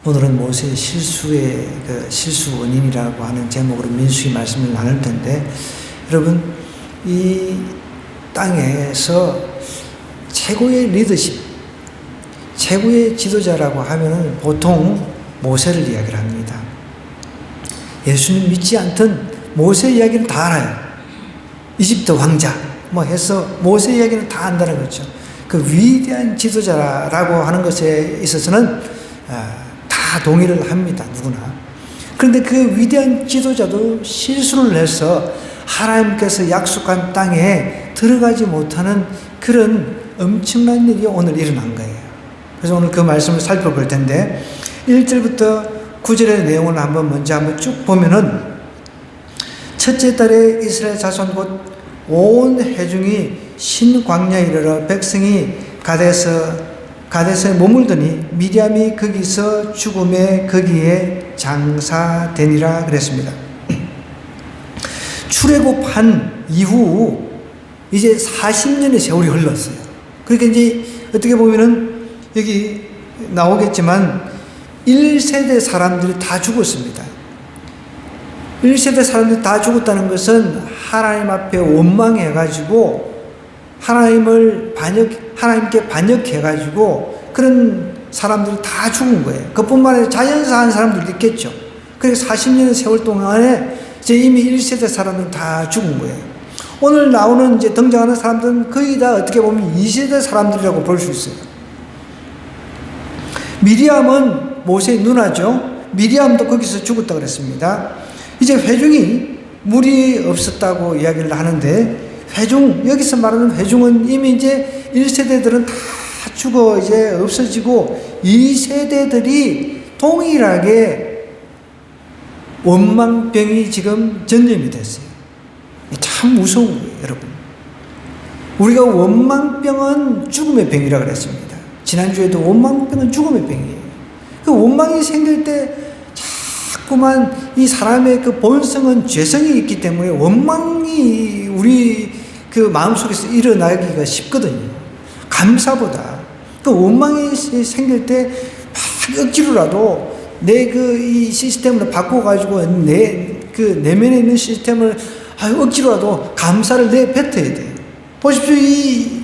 오늘은 모세의 실수의 실수 원인이라고 하는 제목으로 민수기 말씀을 나눌 텐데, 여러분, 이 땅에서 최고의 리더십, 최고의 지도자라고 하면은 보통 모세를 이야기를 합니다. 예수님 믿지 않던 모세 이야기는 다 알아요. 이집트 왕자 뭐 해서 모세 이야기는 다 안다는 거죠. 그 위대한 지도자라고 하는 것에 있어서는 다 동의를 합니다, 누구나. 그런데 그 위대한 지도자도 실수를 해서 하나님께서 약속한 땅에 들어가지 못하는 그런 엄청난 일이 오늘 일어난 거예요. 그래서 오늘 그 말씀을 살펴볼 텐데, 1절부터 9절의 내용을 먼저 쭉 보면은, 첫째 달에 이스라엘 자손 곧 온 회중이 신광야에 이르러 백성이 가데스에 머물더니 미디암이 거기서 죽음에 거기에 장사되니라 그랬습니다. 출애굽한 이후 이제 40년의 세월이 흘렀어요. 그러니까 이제 어떻게 보면은 여기 나오겠지만 1세대 사람들이 다 죽었습니다. 1세대 사람들이 다 죽었다는 것은 하나님 앞에 원망해가지고 하나님께 반역해가지고 그런 사람들이 다 죽은 거예요. 그뿐만 아니라 자연사한 사람들도 있겠죠. 그래서 40년의 세월 동안에 이제 이미 1세대 사람들은 다 죽은 거예요. 오늘 나오는 이제 등장하는 사람들은 거의 다 어떻게 보면 2세대 사람들이라고 볼 수 있어요. 미리암은 모세의 누나죠. 미리암도 거기서 죽었다고 그랬습니다. 이제 회중이 물이 없었다고 이야기를 하는데, 여기서 말하는 회중은 이미 이제 1세대들은 다 죽어 이제 없어지고 2세대들이 동일하게 원망병이 지금 전염이 됐어요. 참 무서운 거예요, 여러분. 우리가 원망병은 죽음의 병이라고 그랬습니다. 지난주에도 원망병은 죽음의 병이에요. 그 원망이 생길 때 자꾸만 이 사람의 그 본성은 죄성이 있기 때문에 원망이 우리 그 마음속에서 일어나기가 쉽거든요. 감사보다 그 원망이 생길 때 막 억지로라도 내 이 시스템을 바꿔가지고 내 내면에 있는 시스템을 억지로라도 감사를 내뱉어야 돼요. 보십시오. 이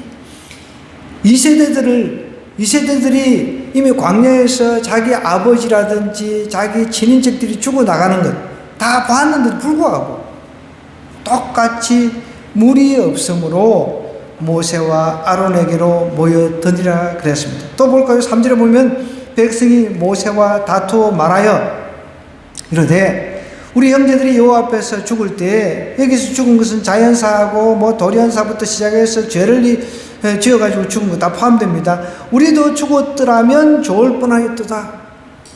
2세대들이 이미 광야에서 자기 아버지라든지 자기 친인척들이 죽어나가는 것 다 봤는데도 불구하고 똑같이 물이 없으므로 모세와 아론에게로 모여드니라 그랬습니다. 또 볼까요? 3절에 보면 백성이 모세와 다투어 말하여 이르되 우리 형제들이 여호와 앞에서 죽을 때, 여기서 죽은 것은 자연사하고 뭐 도리안사부터 시작해서 죄를 지어가지고 죽은 거 다 포함됩니다. 우리도 죽었더라면 좋을 뻔하였도다.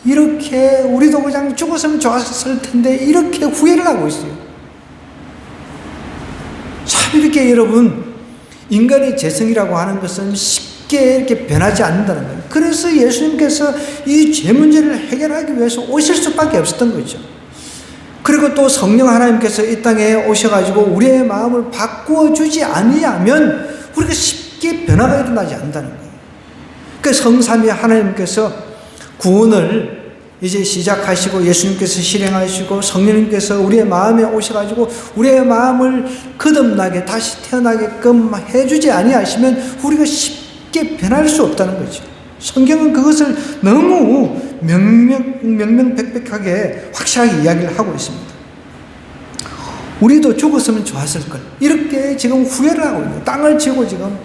이렇게 우리도 그냥 죽었으면 좋았을 텐데 이렇게 후회를 하고 있어요. 참 이렇게 여러분, 인간의 재성이라고 하는 것은 쉽게 이렇게 변하지 않는다는 거예요. 그래서 예수님께서 이 죄 문제를 해결하기 위해서 오실 수밖에 없었던 거죠. 그리고 또 성령 하나님께서 이 땅에 오셔가지고 우리의 마음을 바꾸어 주지 아니하면 우리가 쉽게 변화가 일어나지 않는다는 거예요. 그 성삼위 하나님께서 구원을 이제 시작하시고 예수님께서 실행하시고 성령님께서 우리의 마음에 오셔가지고 우리의 마음을 거듭나게 다시 태어나게끔 해주지 아니하시면 우리가 쉽게 변할 수 없다는 거죠. 성경은 그것을 너무 명명백백하게 확실하게 이야기를 하고 있습니다. 우리도 죽었으면 좋았을걸, 이렇게 지금 후회를 하고 있는, 땅을 치고 지금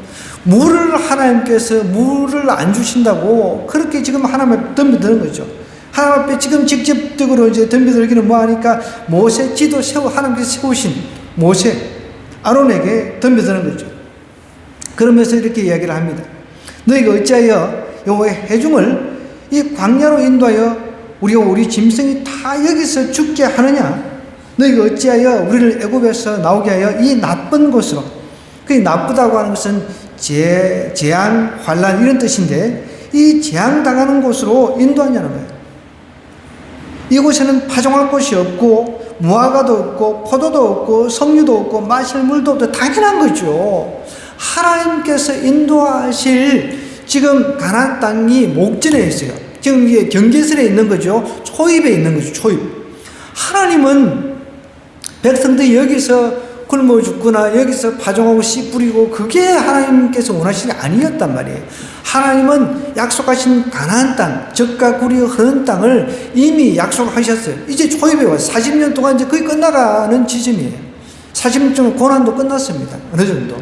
하나님께서 물을 안 주신다고 그렇게 지금 하나님 앞에 덤벼드는 거죠. 하나님 앞에 지금 직접적으로 이제 덤벼들기는 뭐하니까 모세 지도 하나님께서 세우신 모세 아론에게 덤벼드는 거죠. 그러면서 이렇게 이야기를 합니다. 너희가 어찌하여 여호와의 회중을 이 광야로 인도하여 우리 짐승이 다 여기서 죽게 하느냐? 너희가 어찌하여 우리를 애굽에서 나오게 하여 이 나쁜 곳으로, 그 나쁘다고 하는 것은 재앙, 환란 이런 뜻인데 이 재앙당하는 곳으로 인도하냐는 거예요. 이곳에는 파종할 곳이 없고 무화과도 없고 포도도 없고 석류도 없고 마실 물도 없고 당연한 거죠. 하나님께서 인도하실 지금 가나안 땅이 목전에 있어요. 지금 이게 경계선에 있는 거죠. 초입에 있는 거죠. 초입. 하나님은 백성들이 여기서 굶어 죽거나 여기서 파종하고 씨 뿌리고 그게 하나님께서 원하시는 게 아니었단 말이에요. 하나님은 약속하신 가나안 땅, 젖과 꿀이 흐르는 땅을 이미 약속하셨어요. 이제 초입에 와서 40년 동안 이제 거의 끝나가는 지점이에요. 40년 동안 고난도 끝났습니다. 어느 정도.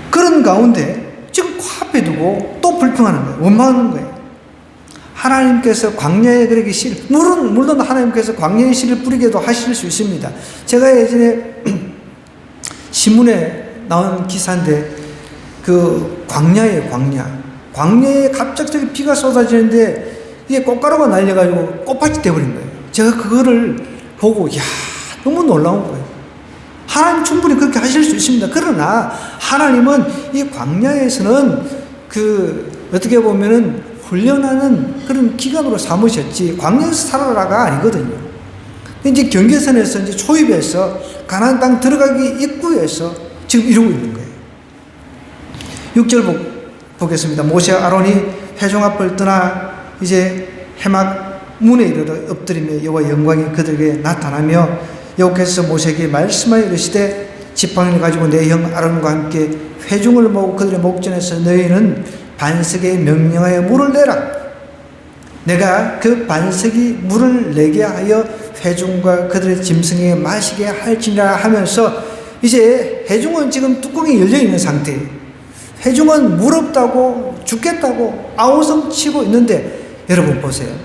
그런 가운데 지금 코앞에 두고 또 불평하는 거예요. 원망하는 거예요. 하나님께서 광야에 그렇게 물론 하나님께서 광야에 씨를 뿌리게도 하실 수 있습니다. 제가 예전에 신문에 나온 기사인데 그 광야에 갑작스럽게 비가 쏟아지는데 이게 꽃가루가 날려가지고 꽃밭이 돼버린 거예요. 제가 그거를 보고 너무 놀라운 거예요. 하나님 충분히 그렇게 하실 수 있습니다. 그러나 하나님은 이 광야에서는 어떻게 보면은 훈련하는 그런 기간으로 삼으셨지 광야에서 살아라가 아니거든요. 이제 경계선에서 이제 초입에서 가나안 땅 들어가기 입구에서 지금 이러고 있는 거예요. 6절 보겠습니다. 모세와 아론이 회중 앞을 떠나 이제 해막 문에 이르러 엎드리며 여호와 영광이 그들에게 나타나며 여호와께서 모세에게 말씀하여 이르시되 지팡이를 가지고 내 형 아론과 함께 회중을 모으고 그들의 목전에서 너희는 반석에 명령하여 물을 내라. 내가 그 반석이 물을 내게 하여 회중과 그들의 짐승에게 마시게 할지니라 하면서 이제 회중은 지금 뚜껑이 열려있는 상태예요. 회중은 물 없다고 죽겠다고 아우성 치고 있는데 여러분 보세요.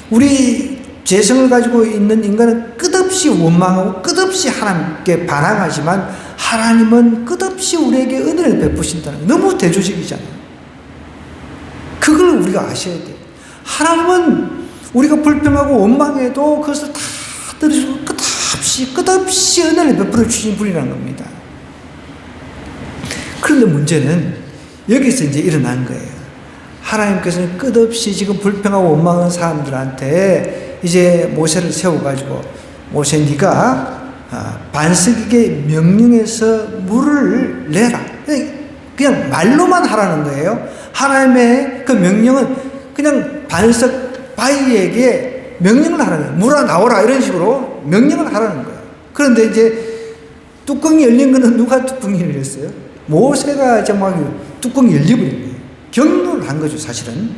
우리 죄성을 가지고 있는 인간은 끝없이 원망하고 끝없이 하나님께 반항하지만 하나님은 끝없이 우리에게 은혜를 베푸신다는 너무 대조적이잖아요. 그걸 우리가 아셔야 돼요. 하나님은 우리가 불평하고 원망해도 그것을 다 들으시고 끝없이 은혜를 베풀어 주신 분이라는 겁니다. 그런데 문제는 여기서 이제 일어난 거예요. 하나님께서는 끝없이 지금 불평하고 원망하는 사람들한테 이제 모세를 세워가지고 모세 네가 반석에게 명령해서 물을 내라. 그냥 말로만 하라는 거예요. 하나님의 그 명령은 그냥 반석 바위에게 명령을 하라는 거예요. 물아 나오라 이런 식으로 명령을 하라는 거예요. 그런데 이제 뚜껑이 열린 거는 누가 뚜껑이 열렸어요? 모세가 정말 뚜껑이 열려버린 거예요. 경로를 한 거죠 사실은.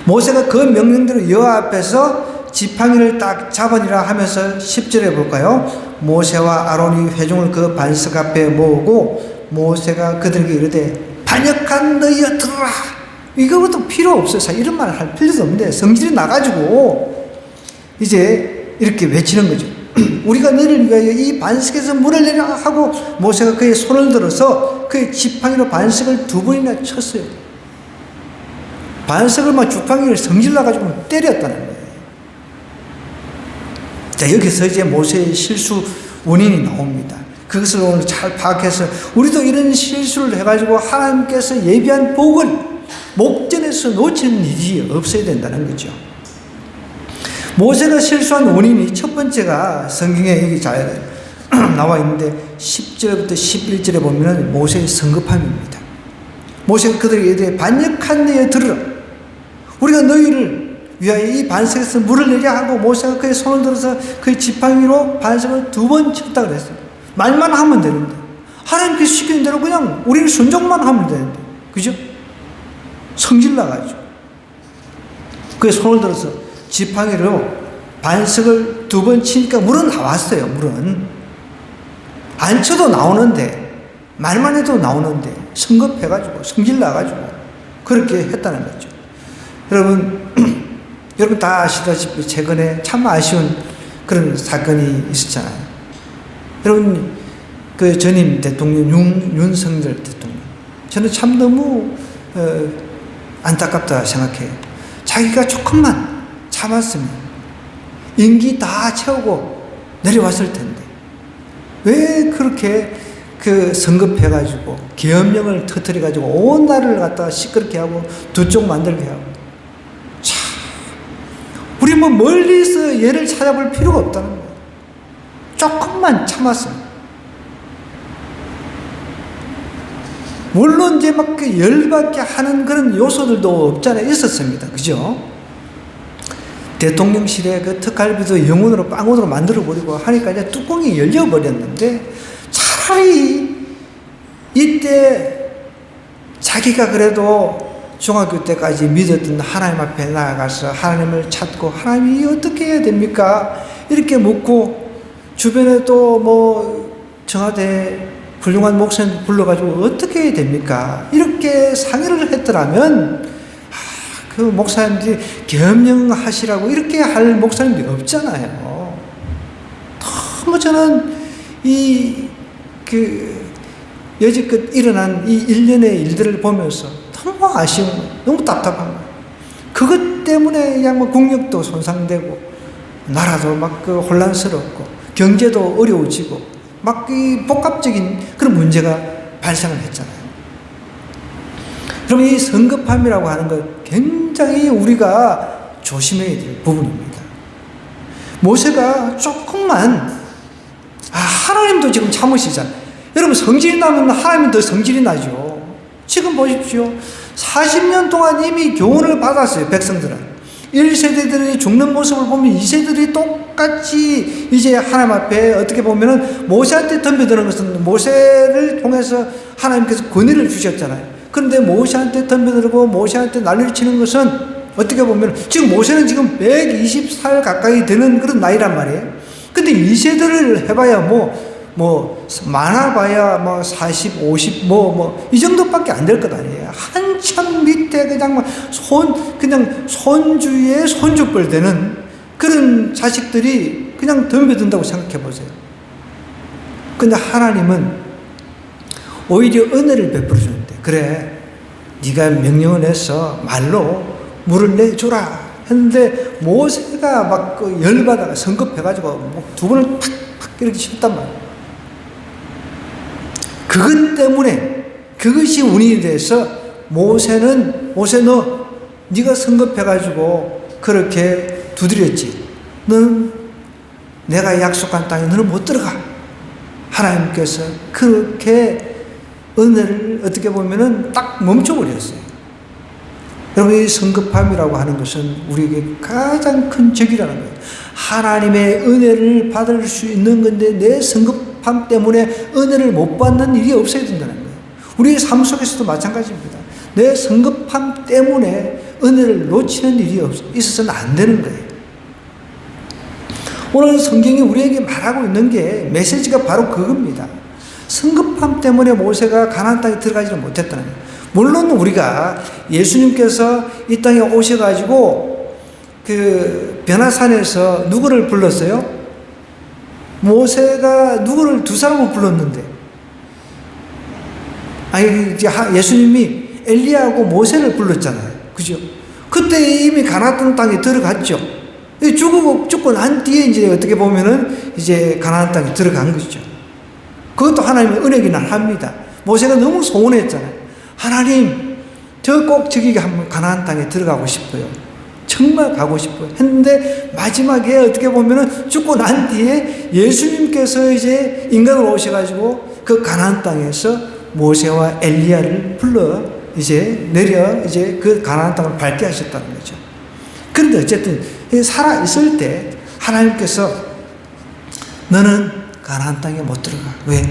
모세가 그 명령대로 여호와 앞에서 지팡이를 딱 잡으니라 하면서 10절에 볼까요? 모세와 아론이 회중을 그 반석 앞에 모으고 모세가 그들에게 이르되 반역한 너희여 들어라. 이거부터 필요 없어요. 사실 이런 말을 할 필요도 없는데 성질이 나가지고 이제 이렇게 외치는 거죠. 우리가 너희를 위하여 이 반석에서 물을 내려 하고 모세가 그의 손을 들어서 그의 지팡이로 반석을 2번이나 쳤어요. 반석을 막 지팡이를 성질 나가지고 때렸다는 거예요. 자, 여기서 이제 모세의 실수 원인이 나옵니다. 그것을 오늘 잘 파악해서 우리도 이런 실수를 해가지고 하나님께서 예비한 복을 목전에서 놓치는 일이 없어야 된다는 거죠. 모세가 실수한 원인이 첫 번째가 성경에 여기 잘 나와 있는데 10절부터 11절에 보면 모세의 성급함입니다. 모세가 그들에게 이르되 반역한 너희여 들으라. 우리가 너희를 위하여 이 반석에서 물을 내려 하고 모세가 그의 손을 들어서 그의 지팡이로 반석을 2번 쳤다 그랬어요. 말만 하면 되는데 하나님께서 시키는 대로 그냥 우리는 순종만 하면 되는데 그죠? 성질 나가죠. 그의 손을 들어서 지팡이로 반석을 2번 치니까 물은 나왔어요. 물은 안 쳐도 나오는데 말만 해도 나오는데 성급해가지고 성질 나가지고 그렇게 했다는 거죠. 여러분 다 아시다시피 최근에 참 아쉬운 그런 사건이 있었잖아요. 여러분 그 전임 대통령 윤석열 대통령 저는 참 너무 안타깝다 생각해요. 자기가 조금만 참았으면 임기 다 채우고 내려왔을 텐데 왜 그렇게 성급해가지고 계엄령을 터뜨려가지고 온 나라를 갖다가 시끄럽게 하고 두 쪽 만들게 하고 참 우리 멀리서 얘를 찾아볼 필요가 없다는 거예요. 조금만 참았으면 물론 이제 막 그 열받게 하는 그런 요소들도 없잖아요. 있었습니다. 그죠? 대통령실에 그 특갈비도 영혼으로 빵으로 만들어버리고 하니까 이제 뚜껑이 열려버렸는데, 차라리 이때 자기가 그래도 중학교 때까지 믿었던 하나님 앞에 나아가서 하나님을 찾고, 하나님이 어떻게 해야 됩니까? 이렇게 묻고, 주변에 또 뭐 청와대 훌륭한 목사님 불러가지고 어떻게 해야 됩니까? 이렇게 상의를 했더라면, 그 목사님들이 겸용하시라고 이렇게 할 목사님들이 없잖아요. 너무 저는 여지껏 일어난 이 일련의 일들을 보면서 너무 아쉬운 거예요. 너무 답답한 거예요. 그것 때문에 그냥 뭐 국력도 손상되고, 나라도 막 그 혼란스럽고, 경제도 어려워지고, 막 이 복합적인 그런 문제가 발생을 했잖아요. 그럼 이 성급함이라고 하는 것 굉장히 우리가 조심해야 될 부분입니다. 모세가 조금만, 하나님도 지금 참으시잖아요. 여러분, 성질이 나면 하나님은 더 성질이 나죠. 지금 보십시오. 40년 동안 이미 교훈을 받았어요, 백성들은. 1세대들이 죽는 모습을 보면 2세들이 똑같이 이제 하나님 앞에 어떻게 보면은 모세한테 덤벼드는 것은 모세를 통해서 하나님께서 권위를 주셨잖아요. 그런데 모세한테 덤벼들고 모세한테 난리를 치는 것은 어떻게 보면 지금 모세는 지금 120살 가까이 되는 그런 나이란 말이에요. 근데 2세들을 해봐야 많아봐야 40, 50, 이 정도밖에 안 될 것 아니에요. 한참 밑에 그냥 손주의 손주뻘 되는 그런 자식들이 그냥 덤벼든다고 생각해 보세요. 근데 하나님은 오히려 은혜를 베풀어 주는데, 그래, 네가 명령을 해서 말로 물을 내줘라 했는데, 모세가 막 열받아가 성급해가지고 두 번을 팍팍 이렇게 쳤단 말이에요. 그것 때문에, 그것이 운이 돼서 모세 너 네가 성급해가지고 그렇게 두드렸지. 너는 내가 약속한 땅에 너는 못 들어가. 하나님께서 그렇게 은혜를 어떻게 보면은 딱 멈춰버렸어요. 여러분, 이 성급함이라고 하는 것은 우리에게 가장 큰 적이라는 거예요. 하나님의 은혜를 받을 수 있는 건데 내 성급함 때문에 은혜를 못 받는 일이 없어야 된다는 거예요. 우리의 삶 속에서도 마찬가지입니다. 내 성급함 때문에 은혜를 놓치는 일이 있어서는 안 되는 거예요. 오늘 성경이 우리에게 말하고 있는 게 메시지가 바로 그겁니다. 성급함 때문에 모세가 가나안 땅에 들어가지는 못했다는 거예요. 물론 우리가 예수님께서 이 땅에 오셔가지고 그 변화산에서 누구를 불렀어요? 모세가 누구를 두 사람을 불렀는데, 예수님이 엘리야하고 모세를 불렀잖아요. 그죠? 그때 이미 가나안 땅에 들어갔죠. 죽고 난 뒤에 이제 어떻게 보면은 이제 가나안 땅에 들어간 것이죠. 그것도 하나님의 은혜긴 합니다. 모세가 너무 소원했잖아요. 하나님, 저 꼭 저기 한번 가나안 땅에 들어가고 싶어요. 정말 가고 싶어요. 했는데 마지막에 어떻게 보면은 죽고 난 뒤에 예수님께서 이제 인간으로 오셔가지고 그 가나안 땅에서 모세와 엘리야를 불러 내려 그 가나안 땅을 밟게 하셨다는 거죠. 그런데 어쨌든 살아 있을 때 하나님께서 너는 가나안 땅에 못 들어가. 왜?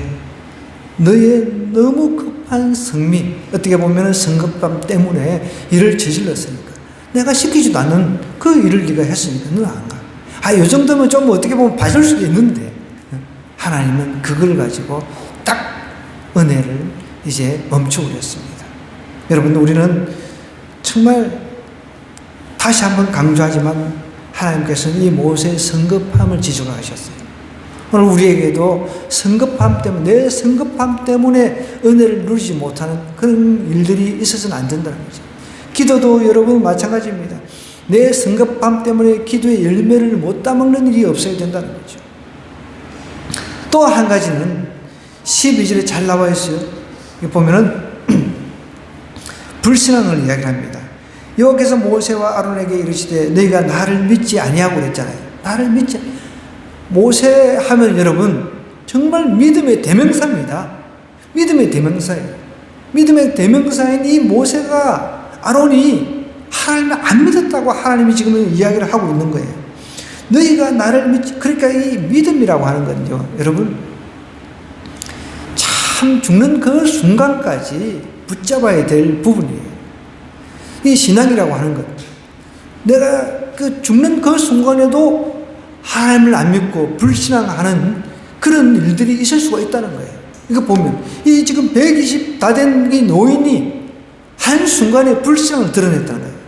너의 너무 급한 성미, 어떻게 보면 성급감 때문에 일을 저질렀으니까. 내가 시키지도 않는 그 일을 네가 했으니까 너는 안 가. 이 정도면 좀 어떻게 보면 봐줄 수도 있는데, 하나님은 그걸 가지고 딱 은혜를 멈춰버렸습니다. 여러분, 우리는 정말 다시 한번 강조하지만 하나님께서는 이 모세의 성급함을 지적하셨어요. 오늘 우리에게도 성급함 때문에, 내 성급함 때문에 은혜를 누리지 못하는 그런 일들이 있어서는 안 된다는 거죠. 기도도 여러분 마찬가지입니다. 내 성급함 때문에 기도의 열매를 못 따먹는 일이 없어야 된다는 거죠. 또 한 가지는 12절에 잘 나와 있어요. 보면은 불신앙을 이야기합니다. 여기서 모세와 아론에게 이르시되 너희가 나를 믿지 아니하고 그랬잖아요. 나를 믿지. 모세 하면 여러분 정말 믿음의 대명사입니다. 믿음의 대명사예요. 믿음의 대명사인 이 모세가, 아론이 하나님을 안 믿었다고 하나님이 지금 이야기를 하고 있는 거예요. 너희가 나를 믿지. 그러니까 이 믿음이라고 하는 건요, 여러분, 참 죽는 그 순간까지 붙잡아야 될 부분이에요. 이 신앙이라고 하는 것. 내가 그 죽는 그 순간에도 하나님을 안 믿고 불신앙하는 그런 일들이 있을 수가 있다는 거예요. 이거 보면, 이 지금 120 다 된 이 노인이 한순간에 불신앙을 드러냈다는 거예요.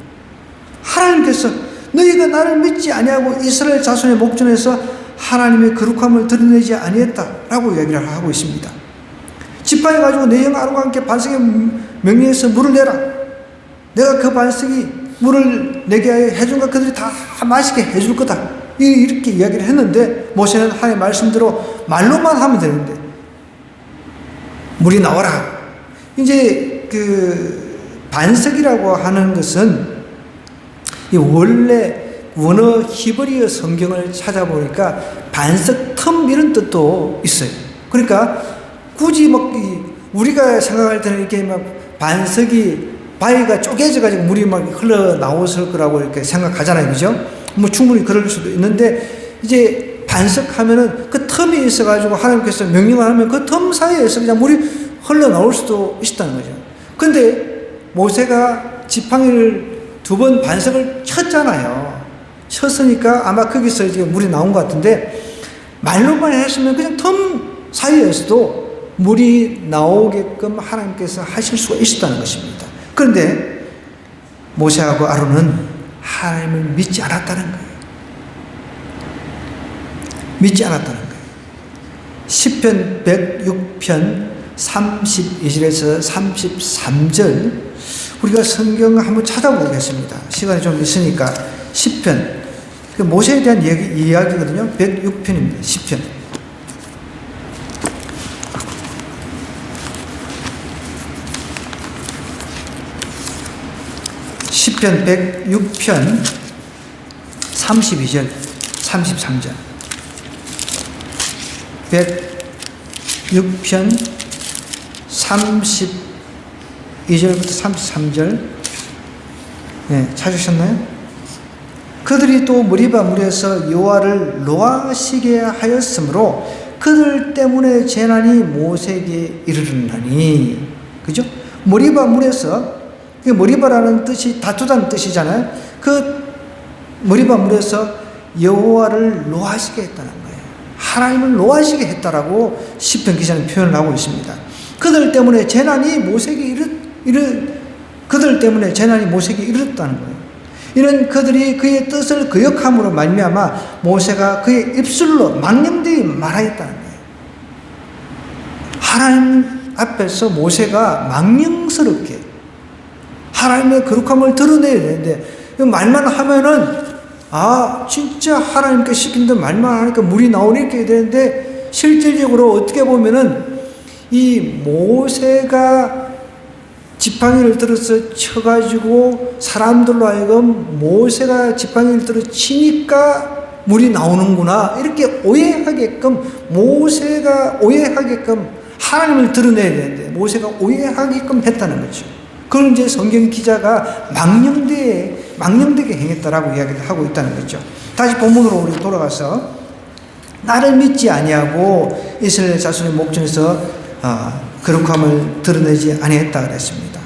하나님께서 너희가 나를 믿지 아니하고 이스라엘 자손의 목전에서 하나님의 거룩함을 드러내지 아니했다라고 이야기를 하고 있습니다. 지팡이 가지고 내 형 아론과 함께 반석에 명령해서 물을 내라. 내가 그 반석이 물을 내게 해준가 그들이 다 마시게 해줄 거다. 이렇게 이야기를 했는데, 모세는 하나님의 말씀대로 말로만 하면 되는데, 물이 나와라. 이제 그 반석이라고 하는 것은 이 원래 원어 히브리어 성경을 찾아보니까 반석 텀 이런 뜻도 있어요. 그러니까 굳이 막 우리가 생각할 때는 이렇게 막 반석이 바위가 쪼개져가지고 물이 막 흘러나왔을 거라고 이렇게 생각하잖아요. 그죠? 뭐 충분히 그럴 수도 있는데, 이제 반석하면은 그 텀이 있어가지고 하나님께서 명령을 하면 그 텀 사이에서 그냥 물이 흘러나올 수도 있다는 거죠. 근데 모세가 지팡이를 2번 반석을 쳤잖아요. 쳤으니까 아마 거기서 이제 물이 나온 것 같은데, 말로만 했으면 그냥 텀 사이에서도 물이 나오게끔 하나님께서 하실 수가 있었다는 것입니다. 그런데 모세하고 아론은 하나님을 믿지 않았다는 거예요. 믿지 않았다는 거예요. 시편 106편 32절에서 33절, 우리가 성경 한번 찾아보겠습니다. 시간이 좀 있으니까. 시편, 모세에 대한 이야기거든요. 106편입니다. 시편. 시편 106편 32절, 33절. 106편 32절부터 33절. 네, 찾으셨나요? 그들이 또 무리바 물에서 여호와를 노하시게 하였으므로 그들 때문에 재난이 모세에게 이르렀나니. 그죠? 무리바 물에서, 무리바라는 뜻이 다투다는 뜻이잖아요. 그 무리바 물에서 여호와를 노하시게 했다는 거예요. 하나님을 노하시게 했다라고 시편 기자는 표현을 하고 있습니다. 그들 때문에 재난이 모세에게 그들 때문에 재난이 모세에게 이르렀다는 거예요. 이는 그들이 그의 뜻을 거역함으로 말미암아 모세가 그의 입술로 망령되이 말하였다는 거예요. 하나님 앞에서 모세가 망령스럽게 하나님의 거룩함을 드러내야 되는데, 말만 하면은 진짜 하나님께 시킨 대로 말만 하니까 물이 나오니 이렇게 되는데, 실질적으로 어떻게 보면은 이 모세가 지팡이를 들어서 쳐가지고 사람들로 하여금 모세가 지팡이를 들어 치니까 물이 나오는구나, 이렇게 오해하게끔, 모세가 오해하게끔 하나님을 드러내야 되는데 모세가 오해하게끔 했다는 거죠. 그걸 이제 성경 기자가 망령되게 행했다라고 이야기를 하고 있다는 거죠. 다시 본문으로 우리 돌아가서, 나를 믿지 아니하고 이스라엘 자손의 목전에서 거룩함을 드러내지 아니했다 그랬습니다.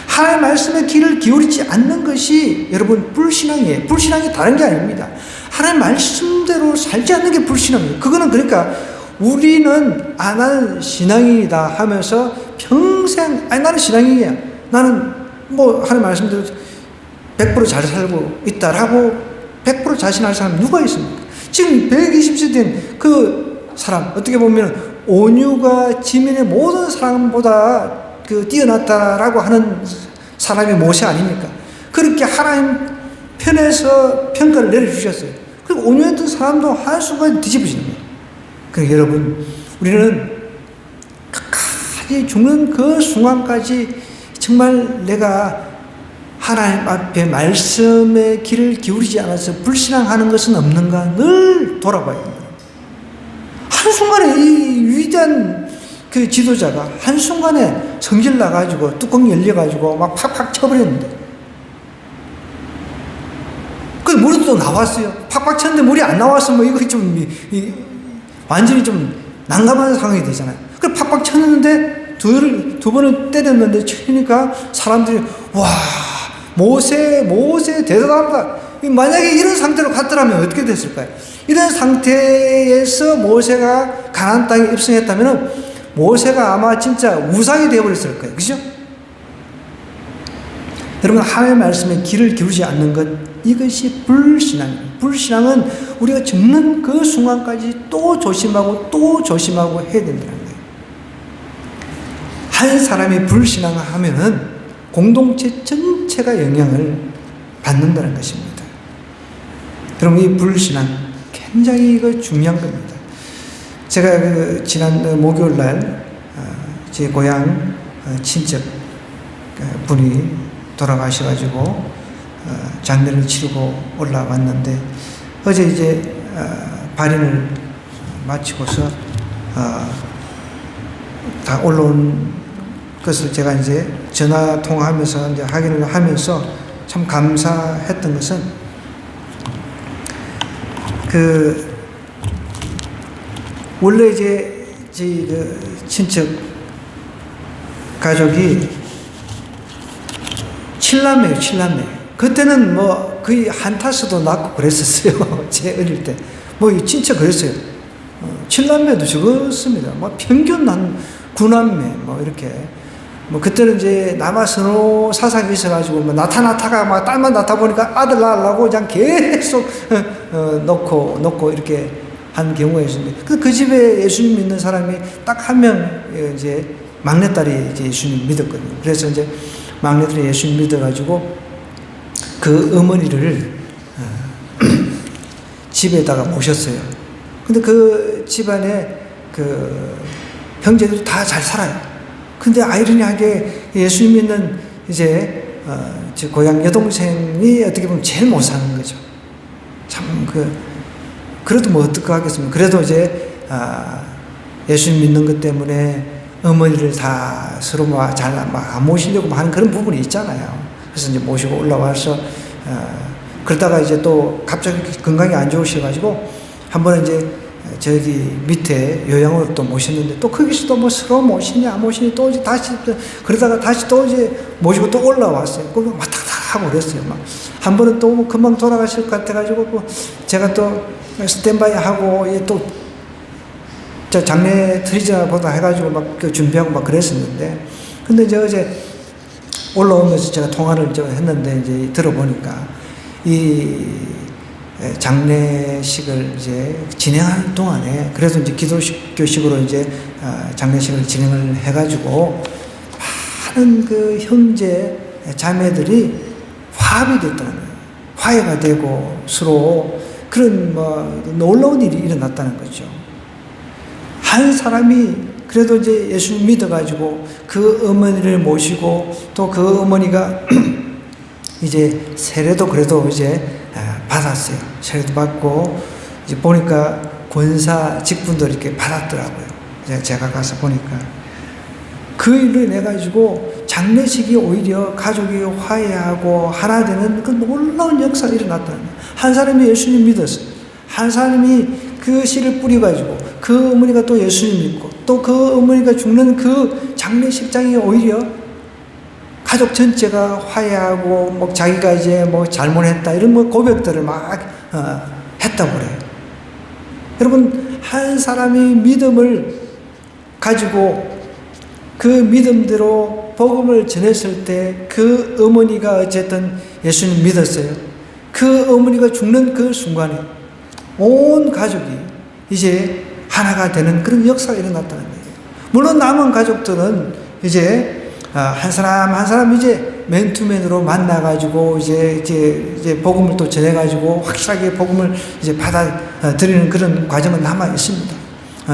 하나님의 말씀에 귀를 기울이지 않는 것이 여러분 불신앙이에요. 불신앙이 다른 게 아닙니다. 하나님 말씀대로 살지 않는 게 불신앙이에요. 그거는 그러니까 우리는 나는 신앙인이다 하면서 평생 나는 신앙인이야, 나는 뭐 하나님 말씀대로 100% 잘 살고 있다라고 100% 자신할 사람 누가 있습니까? 지금 120세 된 그 사람, 어떻게 보면 온유가 지면의 모든 사람보다 뛰어났다라고 하는 사람이 모세 아닙니까? 그렇게 하나님 편에서 평가를 내려주셨어요. 그리고 온유했던 사람도 한순간 뒤집어지는 거예요. 그러니까 여러분, 우리는 끝까지 죽는 그 순간까지 정말 내가 하나님 앞에 말씀에 귀를 기울이지 않아서 불신앙하는 것은 없는가 늘 돌아봐야 합니다. 한순간에 이 위대한 그 지도자가 한순간에 성질 나가지고 뚜껑 열려가지고 막 팍팍 쳐버렸는데, 그 물이 또 나왔어요. 팍팍 쳤는데 물이 안 나왔으면 이거 좀 완전히 좀 난감한 상황이 되잖아요. 그 팍팍 쳤는데 두 번을 때렸는데 치니까 사람들이 와, 모세 대단하다. 만약에 이런 상태로 갔더라면 어떻게 됐을까요? 이런 상태에서 모세가 가나안 땅에 입성했다면 모세가 아마 진짜 우상이 되어버렸을 거예요. 그죠? 여러분, 하나님의 말씀에 귀를 기울이지 않는 것, 이것이 불신앙이에요. 불신앙은 우리가 죽는 그 순간까지 또 조심하고 또 조심하고 해야 된다는 거예요. 한 사람이 불신앙을 하면은 공동체 전체가 영향을 받는다는 것입니다. 여러분, 이 불신앙 굉장히 중요한 겁니다. 제가 지난 목요일 날 제 고향 친척 분이 돌아가셔가지고 장례를 치르고 올라왔는데, 어제 이제 발인을 마치고서 다 올라온 것을 제가 이제 전화 통화하면서 이제 확인을 하면서 참 감사했던 것은, 원래 이제 친척 가족이 7남매예요. 그때는 뭐 거의 한타수도 낳고 그랬었어요. 제 어릴 때. 뭐 진짜 그랬어요. 7남매도 적었습니다. 뭐 평균 한 9남매 뭐 이렇게. 뭐 그때는 이제 남아선호 사상이 있어가지고 뭐 나타가 막 딸만 낳다 보니까 아들 낳으려고 그냥 계속 놓고 이렇게 한 경우가 있었는데, 그 집에 예수님 믿는 사람이 딱 한 명, 이제 막내딸이 이제 예수님 믿었거든요. 그래서 이제 막내딸이 예수님 믿어가지고 그 어머니를 집에다가 모셨어요. 근데 그 집안에 그 형제들이 다 잘 살아요. 근데 아이러니하게 예수님 믿는 이제 제 고향 여동생이 어떻게 보면 제일 못 사는 거죠. 참 그래도 뭐 어떡하겠습니까? 그래도 이제 예수님 믿는 것 때문에 어머니를 다 서로 잘 안 모시려고 하는 그런 부분이 있잖아요. 그래서 이제 모시고 올라와서 그러다가 이제 또 갑자기 건강이 안 좋으셔가지고 한 번은 이제 저기 밑에 요양으로 또 모셨는데, 또 거기서도 뭐 서로 모시니 안 모시니 또 이제 다시 그러다가 다시 또 이제 모시고 또 올라왔어요. 그럼 막 탁탁 하고 그랬어요. 막 한 번은 또 금방 돌아가실 것 같아가지고 제가 또 스탠바이 하고 또 저 장례 드리자 보다 해가지고 막 준비하고 막 그랬었는데, 근데 이제 어제 올라오면서 제가 통화를 했는데 이제 들어보니까 이 장례식을 이제 진행할 동안에 그래서 이제 기도교식으로 이제 장례식을 진행을 해가지고 많은 그 형제 자매들이 화합이 됐다는 거예요. 화해가 되고 서로 그런 뭐 놀라운 일이 일어났다는 거죠. 한 사람이 그래도 이제 예수님 믿어가지고 그 어머니를 모시고 또 그 어머니가 이제 세례도 그래도 이제 받았어요. 세례도 받고 이제 보니까 권사 직분도 이렇게 받았더라고요. 제가 가서 보니까 그 일로 인해 가지고 장례식이 오히려 가족이 화해하고 하나 되는 그 놀라운 역사가 일어났다는 거예요. 한 사람이 예수님 믿었어요. 한 사람이 그 씨를 뿌려가지고 그 어머니가 또 예수님 믿고 또 그 어머니가 죽는 그 장례식장이 오히려 가족 전체가 화해하고 뭐 자기가 이제 뭐 잘못했다 이런 뭐 고백들을 막 했다고 그래요. 여러분, 한 사람이 믿음을 가지고 그 믿음대로 복음을 전했을 때 그 어머니가 어쨌든 예수님 믿었어요. 그 어머니가 죽는 그 순간에 온 가족이 이제 하나가 되는 그런 역사가 일어났다는 거예요. 물론 남은 가족들은 이제 한 사람 한 사람 이제 맨투맨으로 만나가지고 이제 복음을 또 전해가지고 확실하게 복음을 이제 받아들이는 그런 과정은 남아 있습니다.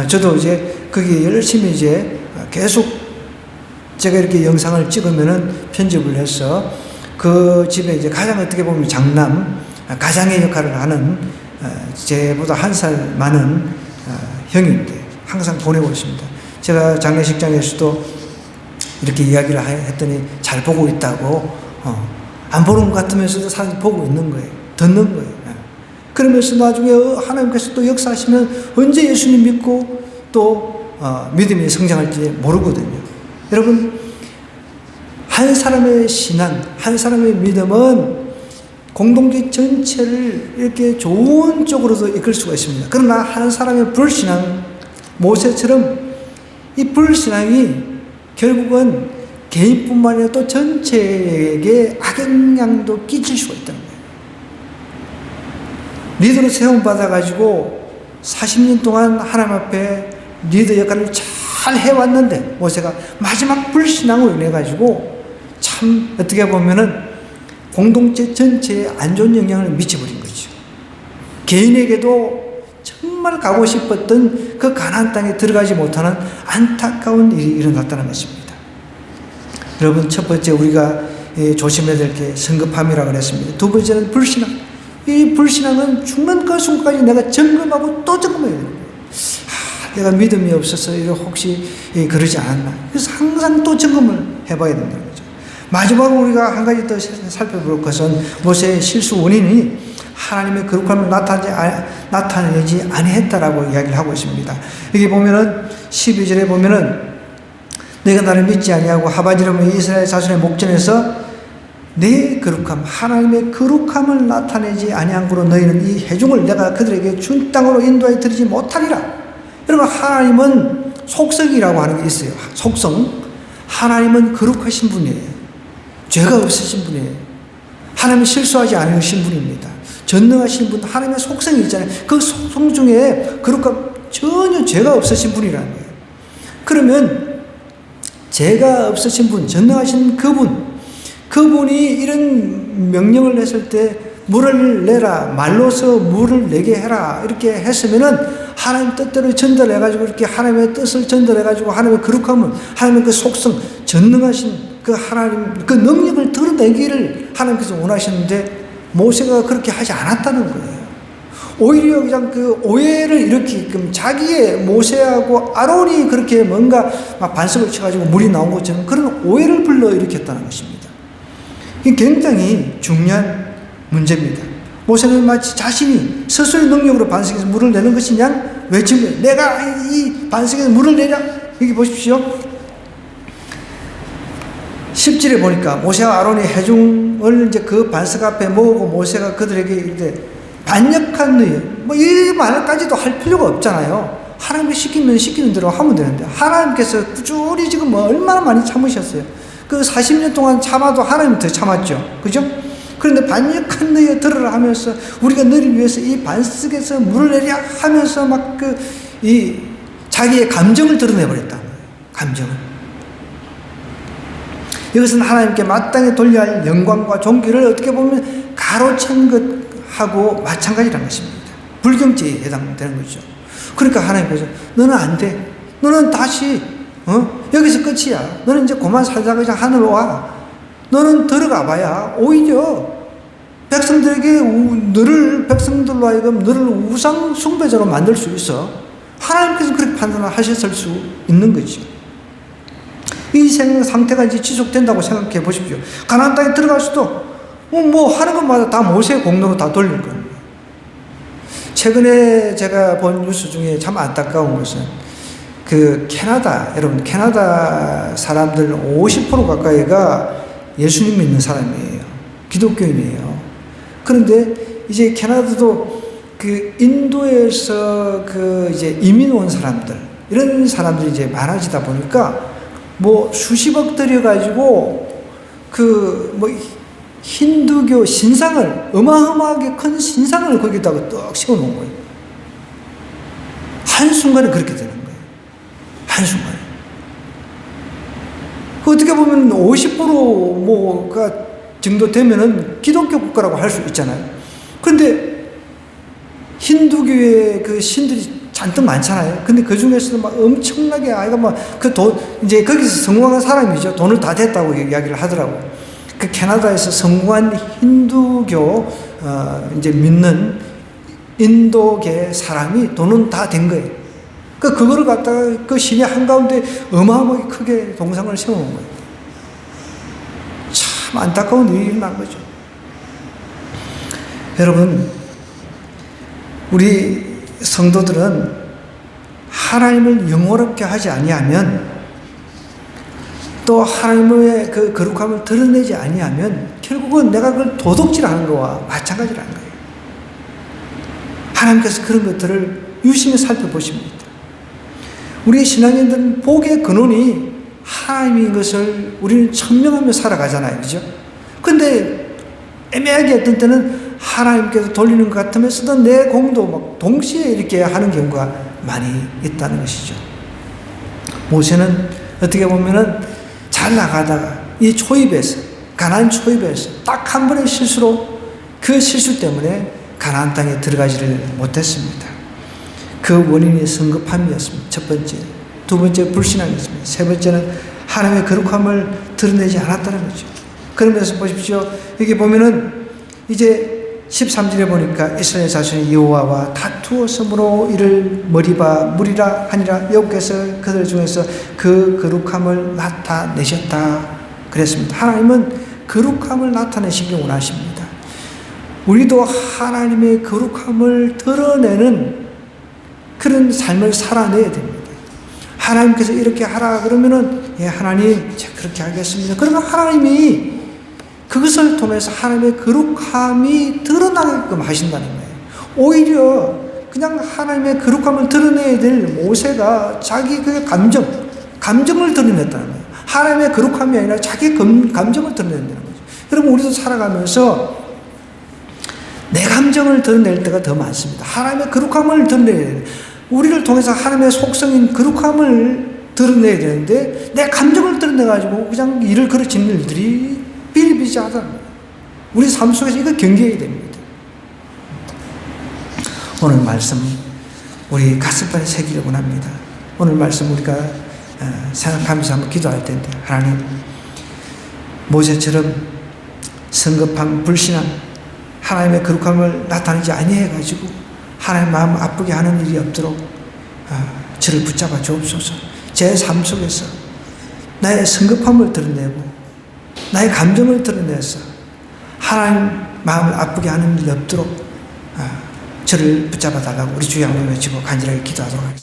저도 이제 거기에 열심히 이제 계속 제가 이렇게 영상을 찍으면은 편집을 해서 그 집에 이제 가장 어떻게 보면 장남, 가장의 역할을 하는 제보다 한 살 많은 형인데 항상 보내고 있습니다. 제가 장례식장에서도 이렇게 이야기를 했더니 잘 보고 있다고, 안 보는 것 같으면서도 사람들이 보고 있는 거예요. 듣는 거예요. 그러면서 나중에 하나님께서 또 역사하시면 언제 예수님 믿고 또 믿음이 성장할지 모르거든요. 여러분, 한 사람의 신앙, 한 사람의 믿음은 공동체 전체를 이렇게 좋은 쪽으로도 이끌 수가 있습니다. 그러나 한 사람의 불신앙, 모세처럼 이 불신앙이 결국은 개인뿐만 아니라 또 전체에게 악영향도 끼칠 수가 있다는 거예요. 리더로 세움받아가지고 40년 동안 하나님 앞에 리더 역할을 잘 해왔는데 모세가 마지막 불신앙으로 인해가지고 참 어떻게 보면은 공동체 전체에 안 좋은 영향을 미쳐버린 거죠. 개인에게도 정말 가고 싶었던 그 가나안 땅에 들어가지 못하는 안타까운 일이 일어났다는 것입니다. 여러분, 첫 번째 우리가 조심해야 될 게 성급함이라고 그랬습니다. 두 번째는 불신앙. 이 불신앙은 죽는 그 순간까지 내가 점검하고 또 점검해야 되는 거예요. 내가 믿음이 없어서 혹시 그러지 않았나. 그래서 항상 또 점검을 해봐야 된다는 거죠. 마지막으로 우리가 한 가지 더 살펴볼 것은 모세의 실수 원인이 하나님의 거룩함을 나타내지 아니했다라고 이야기를 하고 있습니다. 여기 보면은 12절에 보면은 너희가 나를 믿지 아니하고 하바지름의 이스라엘 자손의 목전에서 내 거룩함, 하나님의 거룩함을 나타내지 아니한 거로 너희는 이 회중을 내가 그들에게 준 땅으로 인도하여 드리지 못하리라. 여러분, 하나님은 속성이라고 하는 게 있어요. 속성. 하나님은 거룩하신 분이에요. 죄가 없으신 분이에요. 하나님은 실수하지 않으신 분입니다. 전능하신 분, 하나님의 속성이 있잖아요. 그 속성 중에 거룩함, 전혀 죄가 없으신 분이라는 거예요. 그러면 죄가 없으신 분, 전능하신 그분이 이런 명령을 했을 때 물을 내라, 말로서 물을 내게 해라 이렇게 했으면은 하나님 뜻대로 전달해가지고 이렇게 하나님의 뜻을 전달해가지고 하나님의 거룩함을, 하나님의 그 속성, 전능하신 그 하나님 그 능력을 드러내기를 하나님께서 원하시는데 모세가 그렇게 하지 않았다는 거예요. 오히려 그냥 그 오해를 일으키게끔 자기의 모세하고 아론이 그렇게 뭔가 막 반석을 쳐가지고 물이 나온 것처럼 그런 오해를 불러일으켰다는 것입니다. 이게 굉장히 중요한 문제입니다. 모세는 마치 자신이 스스로의 능력으로 반석에서 물을 내는 것이냐 외친 거예요. 내가 이 반석에서 물을 내냐. 여기 보십시오. 10절에 보니까 모세와 아론이 회중을 이제 그 반석 앞에 모으고 모세가 그들에게 이제 반역한 너희, 이 말까지도 할 필요가 없잖아요. 하나님이 시키면 시키는 대로 하면 되는데 하나님께서 꾸준히 지금 얼마나 많이 참으셨어요. 그 40년 동안 참아도 하나님 더 참았죠. 그죠? 그런데 반역한 너희 들으라 하면서 우리가 너를 위해서 이 반석에서 물을 내려 하면서 막 이 자기의 감정을 드러내버렸다는 거예요. 감정을. 이것은 하나님께 마땅히 돌려야 할 영광과 존귀를 어떻게 보면 가로챈 것하고 마찬가지라는 것입니다. 불경죄에 해당되는 거죠. 그러니까 하나님께서 너는 안 돼. 너는 다시 여기서 끝이야. 너는 이제 그만 살다가 그냥 하늘로 와. 너는 들어가 봐야 오히려 백성들로 하여금 너를 우상 숭배자로 만들 수 있어. 하나님께서 그렇게 판단을 하셨을 수 있는 거죠. 이 상태가 이제 지속된다고 생각해 보십시오. 가나안 땅에 들어갈 수도 뭐 하는 것마다 다 모세의 공로로 다 돌릴 겁니다. 최근에 제가 본 뉴스 중에 참 안타까운 것은 그 여러분 캐나다 사람들 50% 가까이가 예수님 믿는 사람이에요. 기독교인이에요. 그런데 이제 캐나다도 그 인도에서 그 이제 이민 온 사람들, 이런 사람들이 이제 많아지다 보니까 뭐 수십억 들여가지고 그 뭐 힌두교 신상을, 어마어마하게 큰 신상을 거기다가 떡 세워놓은 거예요. 한순간에 그렇게 되는 거예요. 한순간에. 어떻게 보면 50% 뭐가 정도 되면은 기독교 국가라고 할 수 있잖아요. 그런데 힌두교의 그 신들이 잔뜩 많잖아요. 근데 그 중에서도 막 엄청나게 아이가 막 이제 거기서 성공한 사람이죠. 돈을 다 댔다고 이야기를 하더라고요. 그 캐나다에서 성공한 힌두교, 이제 믿는 인도계 사람이 돈은 다 된 거예요. 그거를 갖다가 그 시내 한가운데 어마어마하게 크게 동상을 세워놓은 거예요. 참 안타까운 일이 일어난 거죠. 여러분, 우리 성도들은 하나님을 영화롭게 하지 아니하면, 또 하나님의 그 거룩함을 드러내지 아니하면 결국은 내가 그걸 도둑질하는 거와 마찬가지라는 거예요. 하나님께서 그런 것들을 유심히 살펴보십니다. 우리 신앙인들은 복의 근원이 하나님인 것을 우리는 천명하며 살아가잖아요. 그죠? 근데 애매하게 어떤 때는 하나님께서 돌리는 것 같으면서도 내 공도 막 동시에 이렇게 하는 경우가 많이 있다는 것이죠. 모세는 어떻게 보면은 잘 나가다가 이 초입에서, 가나안 초입에서 딱 한 번의 실수로, 그 실수 때문에 가나안 땅에 들어가지를 못했습니다. 그 원인이 성급함이었습니다. 첫 번째. 두 번째, 불신앙이었습니다. 세 번째는 하나님의 거룩함을 드러내지 않았다는 거죠. 그러면서 보십시오. 여기 보면은 이제 13절에 보니까 이스라엘 자손이 여호와와 다투었으므로 이를 머리바 무리라 하니라. 여호와께서 그들 중에서 그 거룩함을 나타내셨다 그랬습니다. 하나님은 거룩함을 나타내시길 원하십니다. 우리도 하나님의 거룩함을 드러내는 그런 삶을 살아내야 됩니다. 하나님께서 이렇게 하라 그러면은, 예, 하나님 제가 그렇게 하겠습니다. 그러면 하나님이 그것을 통해서 하나님의 거룩함이 드러나게끔 하신다는 거예요. 오히려 그냥 하나님의 거룩함을 드러내야 될 모세가 자기 그 감정을 드러냈다는 거예요. 하나님의 거룩함이 아니라 자기 감정을 드러낸다는 거죠. 여러분, 우리도 살아가면서 내 감정을 드러낼 때가 더 많습니다. 하나님의 거룩함을 드러내야 돼요. 우리를 통해서 하나님의 속성인 거룩함을 드러내야 되는데 내 감정을 드러내가지고 그냥 일을 그르치는 일들이 비일비재하다는 거예요. 우리 삶 속에서 이거 경계해야 됩니다. 오늘 말씀 우리 가슴판에 새기려고 합니다. 오늘 말씀 우리가 생각하면서 한번 기도할 텐데, 하나님, 모세처럼 성급함, 불신앙, 하나님의 거룩함을 나타내지 아니해가지고 하나님 마음 아프게 하는 일이 없도록 저를 붙잡아 주옵소서. 제 삶 속에서 나의 성급함을 드러내고 나의 감정을 드러내서 하나님 마음을 아프게 하는 일이 없도록 저를 붙잡아 달라고 우리 주의 한번 외치고 간절하게 기도하도록 하겠습니다.